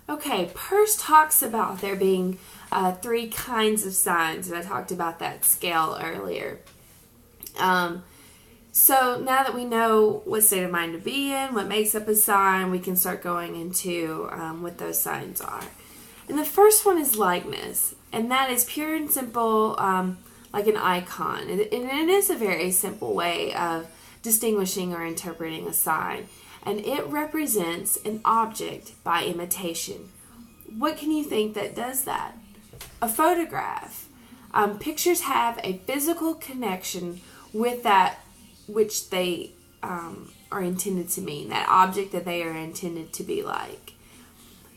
Okay, Peirce talks about there being three kinds of signs, and I talked about that scale earlier. Um, so now that we know what state of mind to be in, what makes up a sign, we can start going into what those signs are. And the first one is likeness, and that is pure and simple, like an icon. And it is a very simple way of distinguishing or interpreting a sign, and it represents an object by imitation. What can you think that does that? A photograph. Pictures have a physical connection with that which they are intended to mean, that object that they are intended to be like.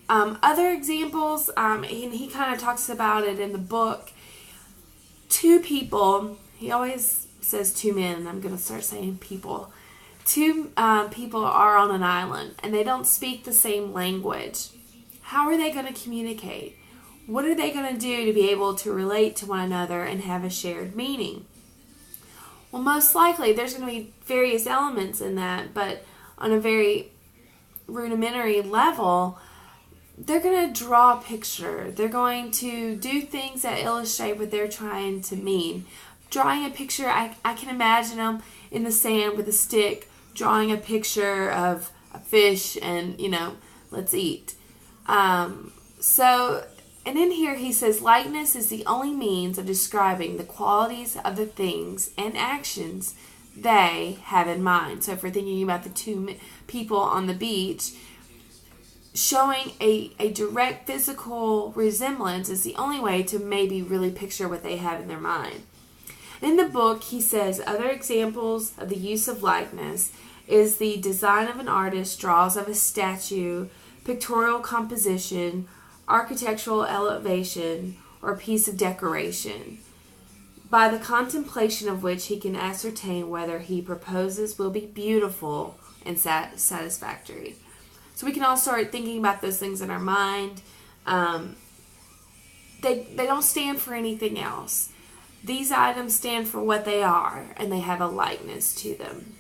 Other examples, and he kind of talks about it in the book. Two people, he always says two men, and I'm going to start saying people. Two people are on an island, and they don't speak the same language. How are they going to communicate? What are they going to do to be able to relate to one another and have a shared meaning? Well, most likely there's going to be various elements in that, but on a very rudimentary level, they're going to draw a picture. They're going to do things that illustrate what they're trying to mean. Drawing a picture, I can imagine them in the sand with a stick, drawing a picture of a fish and, let's eat. And in here he says, likeness is the only means of describing the qualities of the things and actions they have in mind. So if we're thinking about the two people on the beach, showing a direct physical resemblance is the only way to maybe really picture what they have in their mind. In the book, he says other examples of the use of likeness is the design of an artist draws of a statue, pictorial composition, architectural elevation, or piece of decoration, by the contemplation of which he can ascertain whether he proposes will be beautiful and satisfactory. So we can all start thinking about those things in our mind. They don't stand for anything else. These items stand for what they are, and they have a likeness to them.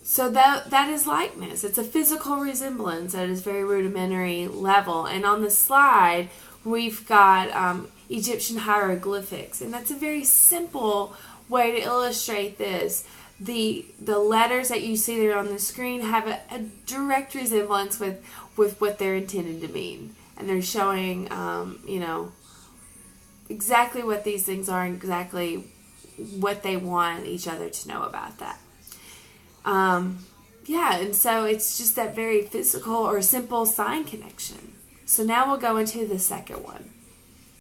So that is likeness. It's a physical resemblance at a very rudimentary level. And on the slide, we've got Egyptian hieroglyphics. And that's a very simple way to illustrate this. The letters that you see there on the screen have a direct resemblance with what they're intended to mean. And they're showing, exactly what these things are and exactly what they want each other to know about that. And so it's just that very physical or simple sign connection. So now we'll go into the second one.